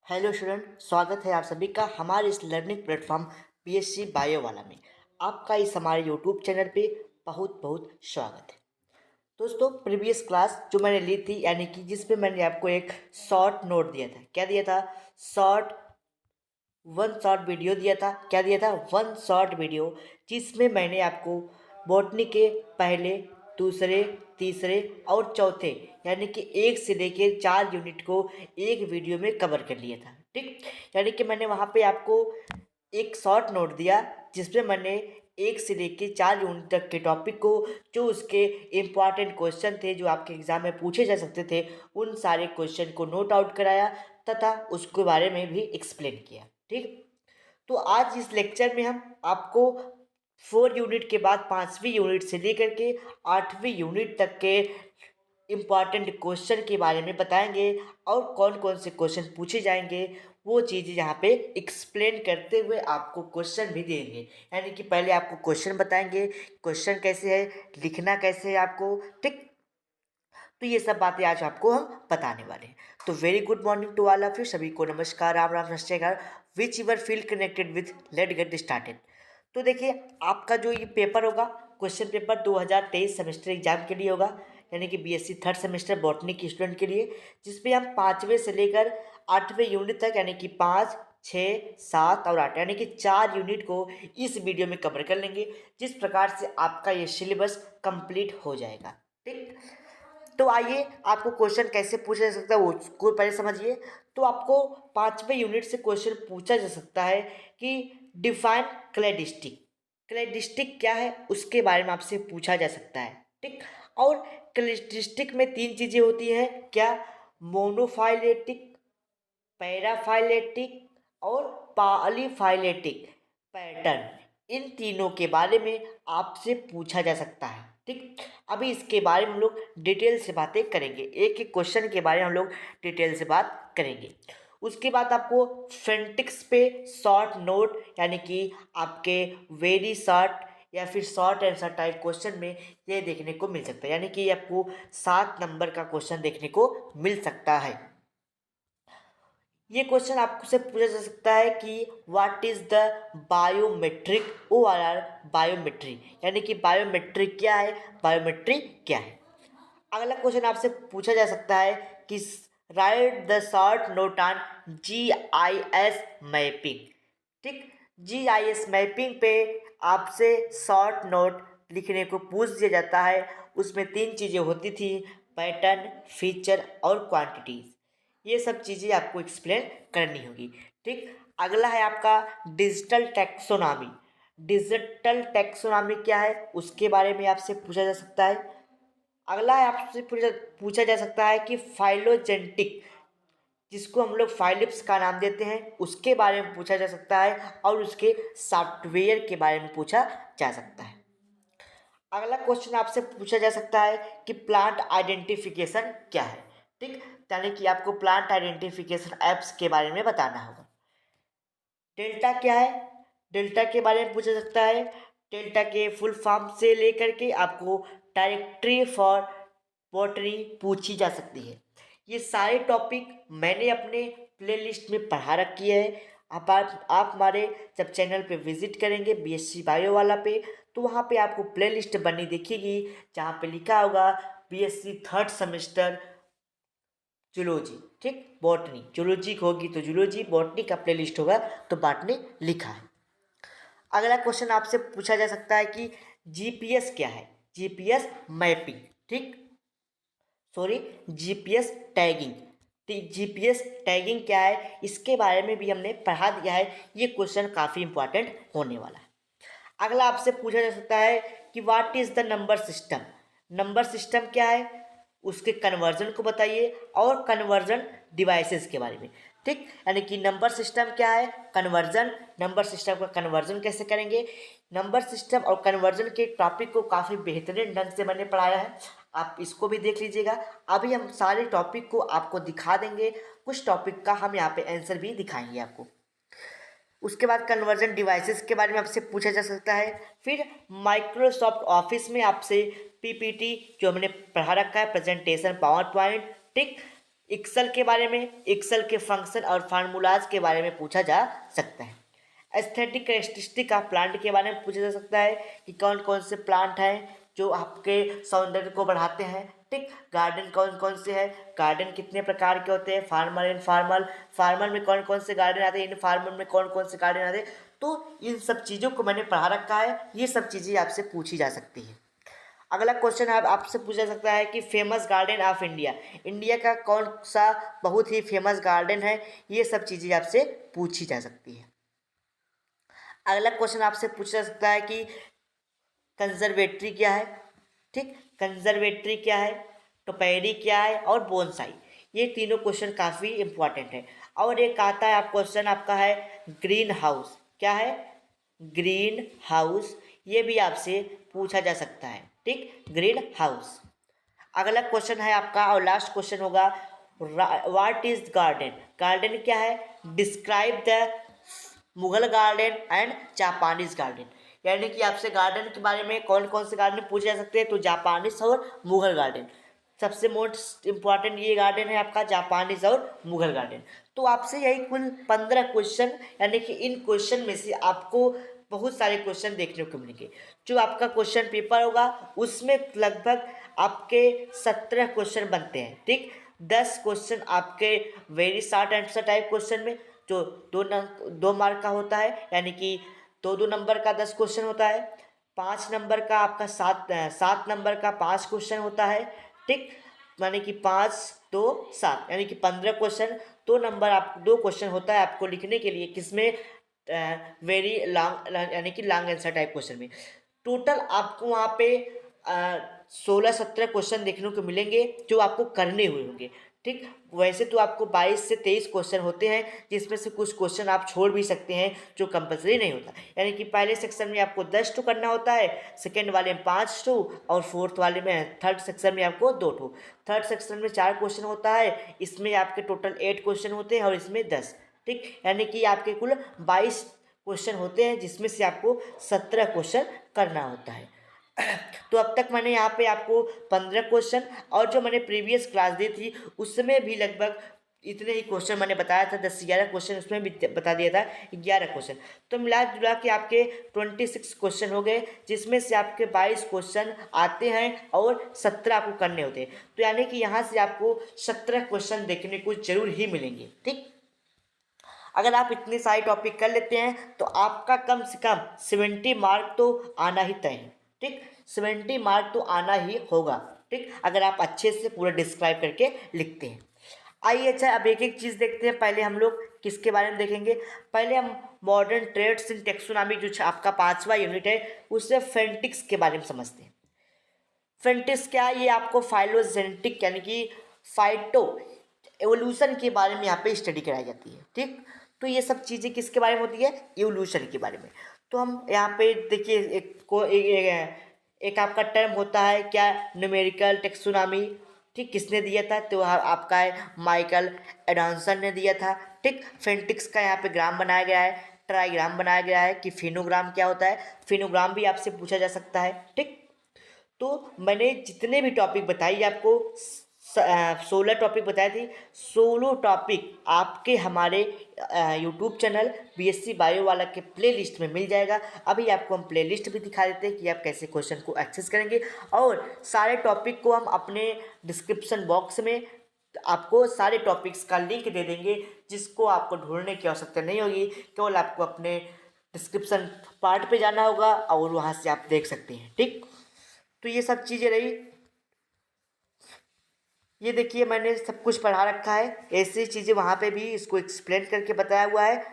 Hello student, स्वागत है आप सभी का हमारे इस लर्निंग प्लेटफॉर्म बीएससी बायो वाला में। आपका इस हमारे यूट्यूब चैनल पे बहुत बहुत स्वागत है। दोस्तों, प्रीवियस क्लास जो मैंने ली थी, यानी कि जिसपे मैंने आपको एक शॉर्ट नोट दिया था। क्या दिया था? शॉर्ट वन शॉर्ट वीडियो दिया था। क्या दिया था? वन शॉर्ट वीडियो, जिसमें मैंने आपको बॉटनी के पहले, दूसरे, तीसरे और चौथे, यानी कि 1 से लेकर 4 यूनिट को एक वीडियो में कवर कर लिया था। ठीक, यानी कि मैंने वहाँ पे आपको एक शॉर्ट नोट दिया, जिसमें मैंने 1 से लेकर 4 यूनिट तक के टॉपिक को, जो उसके इम्पॉर्टेंट क्वेश्चन थे जो आपके एग्जाम में पूछे जा सकते थे, उन सारे क्वेश्चन को नोट आउट कराया तथा उसके बारे में भी एक्सप्लेन किया। ठीक, तो आज इस लेक्चर में हम आपको 4 यूनिट के बाद 5वीं यूनिट से लेकर के 8वीं यूनिट तक के इम्पॉर्टेंट क्वेश्चन के बारे में बताएंगे और कौन कौन से क्वेश्चन पूछे जाएंगे, वो चीज़ यहाँ पे एक्सप्लेन करते हुए आपको क्वेश्चन भी देंगे। यानी कि पहले आपको क्वेश्चन बताएंगे, क्वेश्चन कैसे है, लिखना कैसे है आपको। ठीक, तो ये सब बातें आज आपको हम बताने वाले हैं। तो very good morning to all of you, सभी को नमस्कार, राम राम, नमस्कार। Which your feel connected with, let get started. तो देखिए, आपका जो ये पेपर होगा, क्वेश्चन पेपर 2023 सेमेस्टर एग्जाम के लिए होगा, यानी कि बीएससी थर्ड सेमेस्टर बॉटनी के स्टूडेंट के लिए, जिसपे हम 5वें से लेकर 8वें यूनिट तक, यानी कि 5, 6, 7 और 8, यानी कि 4 यूनिट को इस वीडियो में कवर कर लेंगे, जिस प्रकार से आपका ये सिलेबस कंप्लीट हो जाएगा। ठीक, तो आइए, आपको क्वेश्चन कैसे पूछा जा सकता है वो उसको पहले समझिए। तो आपको 5वें यूनिट से क्वेश्चन पूछा जा सकता है कि डिफाइन क्लेडिस्टिक। क्लेडिस्टिक क्या है उसके बारे में आपसे पूछा जा सकता है। ठीक, और क्लेडिस्टिक में 3 चीज़ें होती हैं। क्या? मोनोफाइलेटिक, पैराफाइलेटिक और पॉलीफाइलेटिक पैटर्न। इन तीनों के बारे में आपसे पूछा जा सकता है। ठीक, अभी इसके बारे में हम लोग डिटेल से बातें करेंगे, एक एक क्वेश्चन के बारे में हम लोग डिटेल से बात करेंगे। उसके बाद आपको फ्रेंटिक्स पे शॉर्ट नोट, यानी कि आपके वेरी शॉर्ट या फिर शॉर्ट आंसर टाइप क्वेश्चन में ये देखने को मिल सकता है, यानी कि आपको 7 नंबर का क्वेश्चन देखने को मिल सकता है। ये क्वेश्चन आपसे पूछा जा सकता है कि what is the biometric ORR biometry, यानी कि बायोमेट्रिक क्या है, बायोमेट्री क्या है। अगला क्वेश्चन आपसे पूछा जा सकता है कि right the short note on GIS mapping. ठीक, GIS मैपिंग पे आपसे शॉर्ट नोट लिखने को पूछ दिया जाता है। उसमें 3 चीज़ें होती थी, पैटर्न, फीचर और क्वांटिटीज। ये सब चीज़ें आपको एक्सप्लेन करनी होगी। ठीक, अगला है आपका डिजिटल टैक्सोनॉमी। डिजिटल टैक्सोनॉमी क्या है उसके बारे में आपसे पूछा जा सकता है। अगला है आपसे पूछा पूछा जा सकता है कि फाइलोजेनेटिक, जिसको हम लोग फाइलिप्स का नाम देते हैं, उसके बारे में पूछा जा सकता है और उसके सॉफ्टवेयर के बारे में पूछा जा सकता है। अगला क्वेश्चन आपसे पूछा जा सकता है कि प्लांट आइडेंटिफिकेशन क्या है। ठीक, यानी कि आपको प्लांट आइडेंटिफिकेशन ऐप्स के बारे में बताना होगा। डेल्टा क्या है, डेल्टा के बारे में पूछा सकता है। डेल्टा के फुल फॉर्म से लेकर के आपको डायरेक्टरी फॉर बॉटनी पूछी जा सकती है। ये सारे टॉपिक मैंने अपने प्लेलिस्ट में पढ़ा रखी है। आप हमारे जब चैनल पे विजिट करेंगे बीएससी बायो वाला पे, तो वहाँ पे आपको प्लेलिस्ट बनी दिखेगी, जहाँ पे लिखा होगा बीएससी थर्ड सेमेस्टर जूलॉजी। ठीक, बॉटनी, जूलॉजी होगी तो जूलॉजी, बॉटनी का प्लेलिस्ट होगा तो बॉटनी लिखा है। अगला क्वेश्चन आपसे पूछा जा सकता है कि जीपीएस क्या है। जीपीएस मैपिंग, ठीक, sorry, GPS tagging. GPS tagging क्या है इसके बारे में भी हमने पढ़ा दिया है। ये क्वेश्चन काफ़ी इंपॉर्टेंट होने वाला है। अगला आपसे पूछा जा सकता है कि what is the number system. Number system क्या है उसके कन्वर्जन को बताइए और कन्वर्जन डिवाइसेस के बारे में। ठीक, यानी कि नंबर सिस्टम क्या है, कन्वर्जन, नंबर सिस्टम का कन्वर्जन कैसे करेंगे। नंबर सिस्टम और कन्वर्जन के टॉपिक को काफ़ी बेहतरीन ढंग से मैंने पढ़ाया है, आप इसको भी देख लीजिएगा। अभी हम सारे टॉपिक को आपको दिखा देंगे, कुछ टॉपिक का हम यहाँ पे आंसर भी दिखाएंगे आपको। उसके बाद कन्वर्जन डिवाइसेस के बारे में आपसे पूछा जा सकता है। फिर माइक्रोसॉफ्ट ऑफिस में आपसे पीपीटी जो हमने पढ़ा रखा है, प्रेजेंटेशन, पावर पॉइंट, ठीक, एक्सेल के बारे में, एक्सेल के फंक्शन और फार्मूलाज के बारे में पूछा जा सकता है। एस्थेटिक कैरेक्टरिस्टिक ऑफ प्लांट के बारे में पूछा जा सकता है कि कौन कौन से प्लांट हैं जो आपके सौंदर्य को बढ़ाते हैं। ठीक, गार्डन कौन कौन से हैं, गार्डन कितने प्रकार के होते हैं, फार्मर इनफार्मल, फार्मर में कौन कौन से गार्डन आते हैं, इनफार्मल में कौन कौन से गार्डन आते हैं। तो इन सब चीज़ों को मैंने पढ़ा रखा है, ये सब चीज़ें आपसे पूछी जा सकती हैं। अगला क्वेश्चन आपसे पूछा जा सकता है कि famous garden of India, India का कौन सा बहुत ही फेमस गार्डन है, ये सब चीज़ें आपसे पूछी जा सकती है। अगला क्वेश्चन आपसे पूछा जा सकता है कि कंजर्वेटरी क्या है। ठीक, कंजर्वेटरी क्या है, टोपैरी क्या है और बोनसाई, ये तीनों क्वेश्चन काफ़ी इंपॉर्टेंट है। और एक आता है आप क्वेश्चन आपका है ग्रीन हाउस, क्या है, ग्रीन हाउस, ये भी आपसे पूछा जा सकता है। ठीक, ग्रीन हाउस। अगला क्वेश्चन है आपका और लास्ट क्वेश्चन होगा व्हाट इज गार्डन, गार्डन क्या है, describe the Mughal garden and Japanese garden, यानी कि आपसे गार्डन के बारे में कौन कौन से गार्डन पूछे जा सकते हैं, तो जापानीज और मुगल गार्डन। सबसे मोस्ट इम्पॉर्टेंट ये गार्डन है आपका जापानीज और मुगल गार्डन। तो आपसे यही कुल 15 क्वेश्चन, यानी कि इन क्वेश्चन में से आपको बहुत सारे क्वेश्चन देखने को मिलेंगे। जो आपका क्वेश्चन पेपर होगा उसमें लगभग आपके 17 क्वेश्चन बनते हैं। ठीक, 10 क्वेश्चन आपके very short answer type question में जो 2 मार्क का होता है, यानी कि 2 नंबर का 10 क्वेश्चन होता है। 5 नंबर का आपका 7 नंबर का 5 क्वेश्चन होता है। ठीक, यानी कि 5 2 7 यानी कि 15 क्वेश्चन। 2 नंबर आप 2 क्वेश्चन होता है आपको लिखने के लिए, किसमें, वेरी लॉन्ग यानी कि लॉन्ग आंसर टाइप क्वेश्चन में। टोटल आपको वहाँ पे 16-17 क्वेश्चन देखने को मिलेंगे जो आपको करने हुए होंगे। ठीक, वैसे तो आपको 22 से 23 क्वेश्चन होते हैं, जिसमें से कुछ क्वेश्चन आप छोड़ भी सकते हैं जो कंपलसरी नहीं होता, यानी कि पहले सेक्शन में आपको 10 टू करना होता है, सेकेंड वाले में 5 टू, और फोर्थ वाले में थर्ड सेक्शन में आपको 2 टू। थर्ड सेक्शन में 4 क्वेश्चन होता है, इसमें आपके टोटल 8 क्वेश्चन होते हैं और इसमें 10। ठीक, यानी कि आपके कुल 22 क्वेश्चन होते हैं, जिसमें से आपको 17 क्वेश्चन करना होता है। तो अब तक मैंने यहाँ पे आपको 15 क्वेश्चन, और जो मैंने प्रीवियस क्लास दी थी उसमें भी लगभग इतने ही क्वेश्चन मैंने बताया था, 10 से 11 क्वेश्चन उसमें भी बता दिया था, 11 क्वेश्चन। तो मिला जुला के आपके 26 क्वेश्चन हो गए, जिसमें से आपके 22 क्वेश्चन आते हैं और 17 आपको करने होते हैं। तो यानी कि यहाँ से आपको 17 क्वेश्चन देखने को जरूर ही मिलेंगे। ठीक, अगर आप इतने सारे टॉपिक कर लेते हैं तो आपका कम से कम 70 मार्क तो आना ही तय है। ठीक, 70 मार्क तो आना ही होगा। ठीक, अगर आप अच्छे से पूरा डिस्क्राइब करके लिखते हैं। आइए, अच्छा, अब एक एक चीज़ देखते हैं। पहले हम लोग किसके बारे में देखेंगे, पहले हम मॉडर्न ट्रेड्स इन टेक्सोनॉमी जो आपका 5वां यूनिट है उससे फेंटिक्स के बारे में समझते हैं। फेंटिक्स क्या है, ये आपको फाइलोजेनेटिक यानी कि फाइटो एवोल्यूशन के बारे में यहाँ पे स्टडी कराई जाती है। ठीक, तो ये सब चीज़ें किसके बारे में होती है, एवोल्यूशन के बारे में। तो हम यहाँ पे देखिए एक आपका टर्म होता है क्या, न्यूमेरिकल टेक्सोनॉमी। ठीक, किसने दिया था, तो आपका है माइकल एडॉनसन ने दिया था। ठीक, फेंटिक्स का यहाँ पे ग्राम बनाया गया है, ट्राईग्राम बनाया गया है कि फिनोग्राम क्या होता है, फिनोग्राम भी आपसे पूछा जा सकता है। ठीक, तो मैंने जितने भी टॉपिक बताई आपको 16 टॉपिक बताए थे, 16 टॉपिक आपके हमारे यूट्यूब चैनल बीएससी बायो वाला के प्लेलिस्ट में मिल जाएगा। अभी आपको हम प्लेलिस्ट भी दिखा देते हैं कि आप कैसे क्वेश्चन को एक्सेस करेंगे, और सारे टॉपिक को हम अपने डिस्क्रिप्शन बॉक्स में आपको सारे टॉपिक्स का लिंक दे देंगे, जिसको आपको ढूंढने की आवश्यकता नहीं होगी, केवल आपको अपने डिस्क्रिप्शन पार्ट पे जाना होगा और वहाँ से आप देख सकते हैं। ठीक, तो ये सब चीज़ें रही। ये देखिए मैंने सब कुछ पढ़ा रखा है, ऐसी चीज़ें वहाँ पे भी इसको एक्सप्लेन करके बताया हुआ है।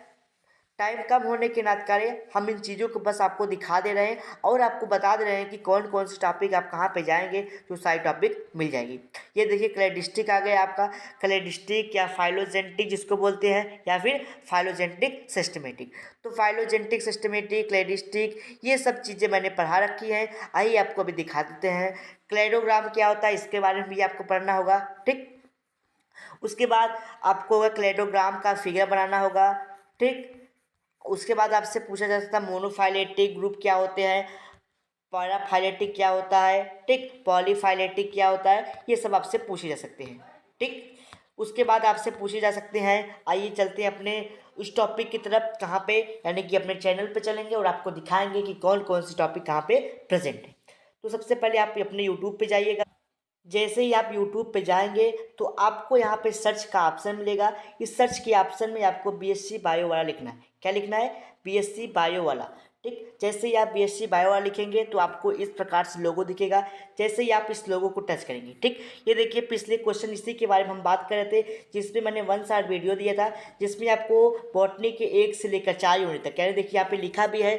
टाइम कम होने के नाते हम इन चीज़ों को बस आपको दिखा दे रहे हैं और आपको बता दे रहे हैं कि कौन कौन से टॉपिक आप कहाँ पे जाएंगे तो सारी टॉपिक मिल जाएगी। ये देखिए क्लेडिस्टिक आ गया आपका, क्लेडिस्टिक या फाइलोजेनेटिक जिसको बोलते हैं, या फिर फाइलोजेनेटिक सिस्टमेटिक। तो फाइलोजेनेटिक, सिस्टमेटिक, क्लेडिस्टिक, ये सब चीज़ें मैंने पढ़ा रखी हैं। आइए आपको अभी दिखा देते हैं। क्लेडोग्राम क्या होता है इसके बारे में भी आपको पढ़ना होगा। ठीक, उसके बाद आपको क्लेडोग्राम का फिगर बनाना होगा। ठीक, उसके बाद आपसे पूछा जा सकता है मोनोफाइलेटिक ग्रुप क्या होते हैं, पैराफाइलेटिक क्या होता है, ठीक, पॉलीफाइलेटिक क्या होता है, ये सब आपसे पूछे जा सकते हैं। ठीक, उसके बाद आपसे पूछे जा सकते हैं। आइए चलते हैं अपने उस टॉपिक की तरफ, कहाँ पे, यानी कि अपने चैनल पे चलेंगे और आपको दिखाएंगे कि कौन कौन सी टॉपिक कहाँ पे प्रेजेंट है। तो सबसे पहले आप अपने यूट्यूब पे जाइएगा। जैसे ही आप यूट्यूब पे जाएंगे तो आपको यहाँ पे सर्च का ऑप्शन मिलेगा। इस सर्च के ऑप्शन में आपको बीएससी बायो वाला लिखना है। क्या लिखना है? बीएससी बायो वाला। ठीक, जैसे ही आप बीएससी बायो वाला लिखेंगे तो आपको इस प्रकार से लोगो दिखेगा। जैसे ही आप इस लोगो को टच करेंगे, ठीक, ये देखिए पिछले क्वेश्चन इसी के बारे में हम बात कर रहे थे, जिसमें मैंने 1 शॉर्ट वीडियो दिया था, जिसमें आपको बॉटनी के 1 से लेकर 4 यूनिट तक, यानी देखिए यहाँ पे लिखा भी है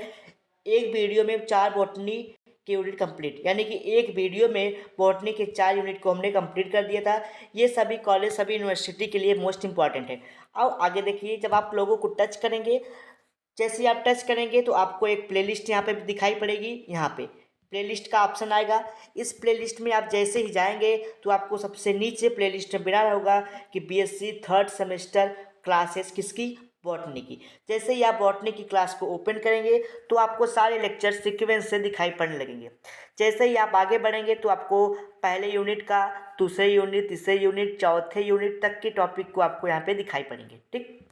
एक वीडियो में 4 बॉटनी के यूनिट कंप्लीट, यानी कि एक वीडियो में बॉटनी के 4 यूनिट को हमने कंप्लीट कर दिया था। ये सभी कॉलेज, सभी यूनिवर्सिटी के लिए मोस्ट इंपॉर्टेंट है। अब आगे देखिए, जब आप लोगों को टच करेंगे, जैसे ही आप टच करेंगे तो आपको एक प्लेलिस्ट यहाँ पे दिखाई पड़ेगी। यहाँ पे प्लेलिस्ट का ऑप्शन आएगा। इस प्लेलिस्ट में आप जैसे ही जाएंगे तो आपको सबसे नीचे प्लेलिस्ट में बिना होगा कि बीएससी 3rd सेमेस्टर क्लासेस किसकी? बॉटनी की। जैसे ही आप बॉटनी की क्लास को ओपन करेंगे तो आपको सारे लेक्चर सीक्वेंस से दिखाई पड़ने लगेंगे। जैसे ही आप आगे बढ़ेंगे तो आपको पहले यूनिट का, दूसरे यूनिट, तीसरे यूनिट, चौथे यूनिट तक के टॉपिक को आपको यहाँ पे दिखाई पड़ेंगे। ठीक,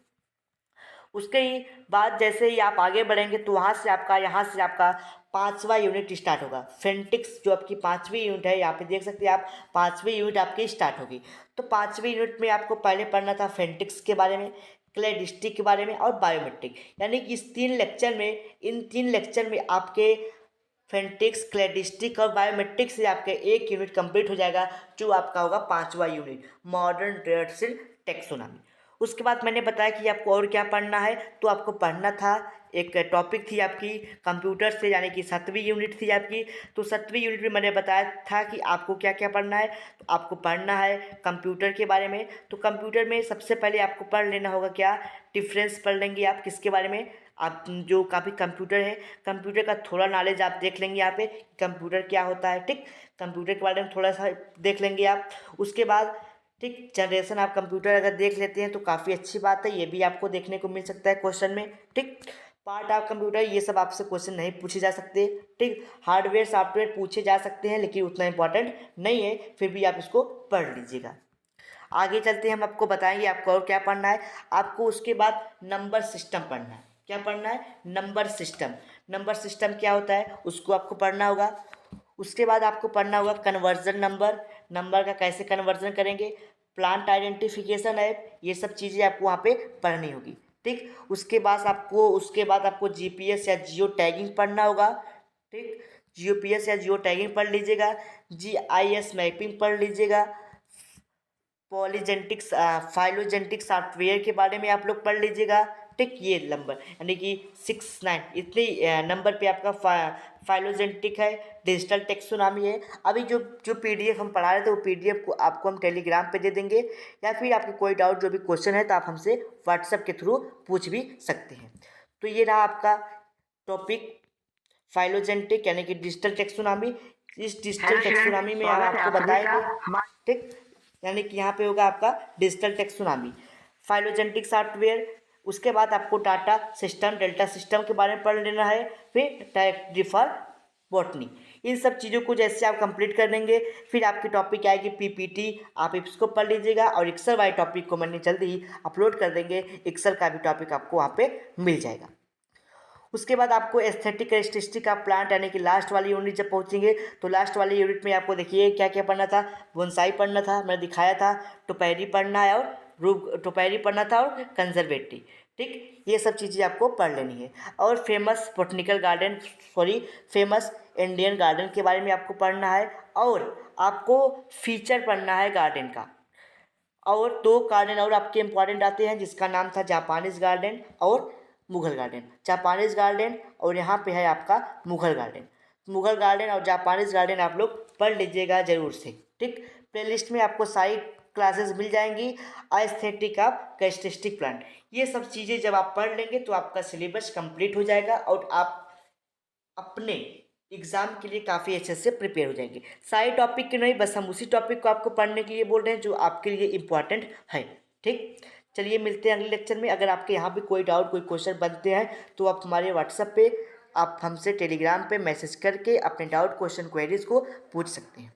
उसके ही बाद जैसे ही आप आगे बढ़ेंगे तो यहाँ से आपका 5वां यूनिट स्टार्ट होगा। फेंटिक्स जो आपकी 5वीं यूनिट है, यहाँ पे देख सकते हैं आप, 5वीं यूनिट आपकी स्टार्ट होगी। तो 5वीं यूनिट में आपको पहले पढ़ना था फेंटिक्स के बारे में, क्लेडिस्टिक के बारे में और बायोमेट्रिक, यानी कि इस 3 लेक्चर में, इन 3 लेक्चर में आपके फेंटिक्स, क्लेडिस्टिक और बायोमेट्रिक से आपका एक यूनिट कंप्लीट हो जाएगा, जो आपका होगा 5वां यूनिट, मॉडर्न ट्रेड्स इन टेक्सोनॉमी। उसके बाद मैंने बताया कि आपको और क्या पढ़ना है, तो आपको पढ़ना था, एक टॉपिक थी आपकी कंप्यूटर से, यानी कि 7वीं यूनिट थी आपकी। तो 7वीं यूनिट में मैंने बताया था कि आपको क्या क्या पढ़ना है। तो आपको पढ़ना है कंप्यूटर के बारे में। तो कंप्यूटर में सबसे पहले आपको पढ़ लेना होगा क्या? डिफरेंस पढ़ लेंगे आप किसके बारे में? आप जो काफ़ी कंप्यूटर है, कंप्यूटर का थोड़ा नॉलेज आप देख लेंगे यहाँ पे, कंप्यूटर क्या होता है। ठीक, कंप्यूटर के बारे में थोड़ा सा देख लेंगे आप। उसके बाद ठीक, जनरेशन आप कंप्यूटर अगर देख लेते हैं तो काफ़ी अच्छी बात है, ये भी आपको देखने को मिल सकता है क्वेश्चन में। ठीक, पार्ट ऑफ कंप्यूटर, ये सब आपसे क्वेश्चन नहीं पूछे जा सकते। ठीक, हार्डवेयर सॉफ्टवेयर पूछे जा सकते हैं, लेकिन उतना इंपॉर्टेंट नहीं है, फिर भी आप इसको पढ़ लीजिएगा। आगे चलते हैं, हम आपको बताएंगे आपको और क्या पढ़ना है। आपको उसके बाद नंबर सिस्टम पढ़ना है। क्या पढ़ना है? Number system. नंबर सिस्टम क्या होता है उसको आपको पढ़ना होगा। उसके बाद आपको पढ़ना होगा कन्वर्जन नंबर, नंबर का कैसे कन्वर्जन करेंगे, प्लांट आइडेंटिफिकेशन है, ये सब चीज़ें आपको वहाँ पे पढ़नी होगी। ठीक, उसके बाद आपको जीपीएस या जियो टैगिंग पढ़ना होगा। ठीक, जीपीएस या जियो टैगिंग पढ़ लीजिएगा। जीआईएस मैपिंग पढ़ लीजिएगा। पॉलीजेंटिक्स, फाइलोजेंटिक सॉफ्टवेयर के बारे में आप लोग पढ़ लीजिएगा। ठीक, ये नंबर यानी कि 6 9 इतने नंबर पे आपका फाइलोजेंटिक है, डिजिटल टेक्सोनॉमी है। अभी जो जो पीडीएफ हम पढ़ा रहे थे वो पीडीएफ को आपको हम टेलीग्राम पे दे देंगे, या फिर आपके कोई डाउट जो भी क्वेश्चन है तो आप हमसे व्हाट्सएप के थ्रू पूछ भी सकते हैं। तो ये रहा आपका टॉपिक फाइलोजेंटिक यानी कि डिजिटल टेक्सोनॉमी। इस डिजिटल टेक्सोनॉमी में हम आपको बताएंगे। ठीक, यानी कि यहाँ पे होगा आपका डिजिटल टेक्सोनॉमी, फाइलोजेंटिक सॉफ्टवेयर। उसके बाद आपको डाटा सिस्टम, डेल्टा सिस्टम के बारे में पढ़ लेना है। फिर डायरेक्टरी फॉर बॉटनी। इन सब चीज़ों को जैसे आप कंप्लीट कर देंगे, फिर आपकी टॉपिक आएगी पीपीटी, आप इसको पढ़ लीजिएगा। और एक्सेल वाले टॉपिक को मैंने जल्दी ही अपलोड कर देंगे, एक्सेल का भी टॉपिक आपको वहाँ पे मिल जाएगा। उसके बाद आपको एस्थेटिक कैरेक्टरिस्टिक ऑफ प्लांट, यानी कि लास्ट वाली यूनिट जब पहुंचेंगे तो लास्ट वाली यूनिट में आपको देखिए क्या क्या पढ़ना था। बोनसाई पढ़ना था, मैंने दिखाया था। टोपैरी पढ़ना है और टोपैरी पढ़ना था और कंजर्वेटिव। ठीक, ये सब चीज़ें आपको पढ़ लेनी है। और फेमस इंडियन गार्डन के बारे में आपको पढ़ना है। और आपको फीचर पढ़ना है गार्डन का। और 2 गार्डन और आपके इम्पॉर्टेंट आते हैं, जिसका नाम था जापानीज गार्डन और मुगल गार्डन। जापानीज गार्डन और यहाँ पे है आपका मुगल गार्डन। मुगल गार्डन और जापानीज गार्डन आप लोग पढ़ लीजिएगा ज़रूर से। ठीक, प्लेलिस्ट में आपको सारी क्लासेस मिल जाएंगी। एस्थेटिक ऑफ कैरेक्टरिस्टिक प्लांट, ये सब चीज़ें जब आप पढ़ लेंगे तो आपका सिलेबस कंप्लीट हो जाएगा और आप अपने एग्ज़ाम के लिए काफ़ी अच्छे से प्रिपेयर हो जाएंगे। सारे टॉपिक के नहीं, बस हम उसी टॉपिक को आपको पढ़ने के लिए बोल रहे हैं जो आपके लिए इम्पॉर्टेंट है। ठीक, चलिए मिलते हैं अगले लेक्चर में। अगर आपके यहाँ भी कोई डाउट, कोई क्वेश्चन बनते हैं तो आप हमारे व्हाट्सएप पे, आप हमसे टेलीग्राम पे मैसेज करके अपने डाउट, क्वेश्चन, क्वेरीज को पूछ सकते हैं।